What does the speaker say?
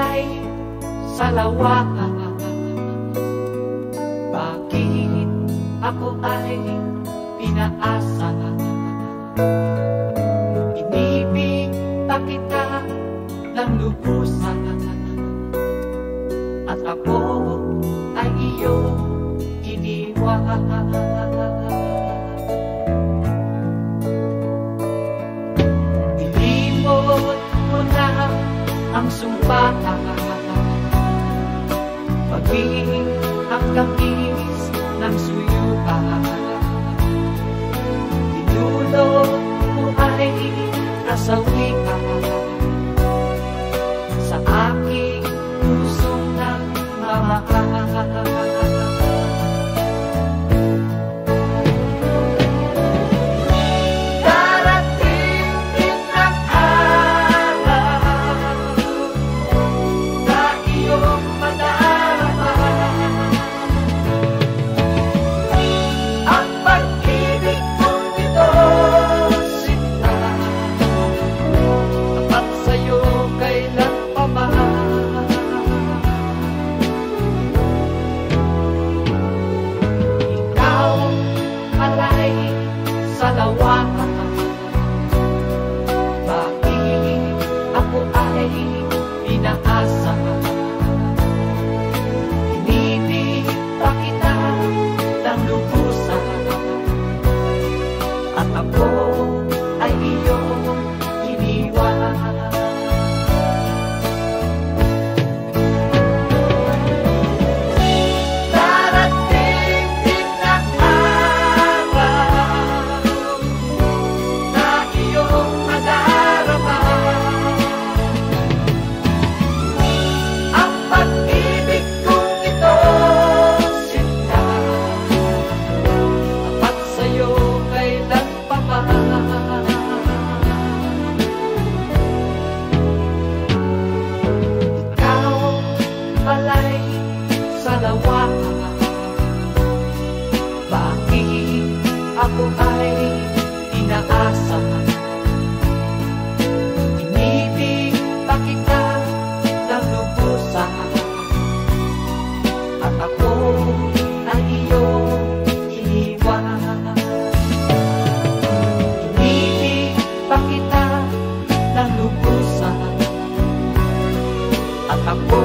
ay salawa. Bakit ako ay pinaasa? Inibig pa kita ng lubusan, at ako ay iyong iniwan. Nilimot mo na ang sumpa, maging ang langis ng suyuan. Tinulog mo ay kasawian sa aking pusong nagmamahal. Salawa, bakit ako ay pinaasa? Inibig pa kita ng lubusan, at ako ay iyong iniwan. Salawa, bakit ako ay inaasa? Inibig pa kita ng lubusan, at ako ay iyong iniwan. Inibig pa kita ng lubusan, at ako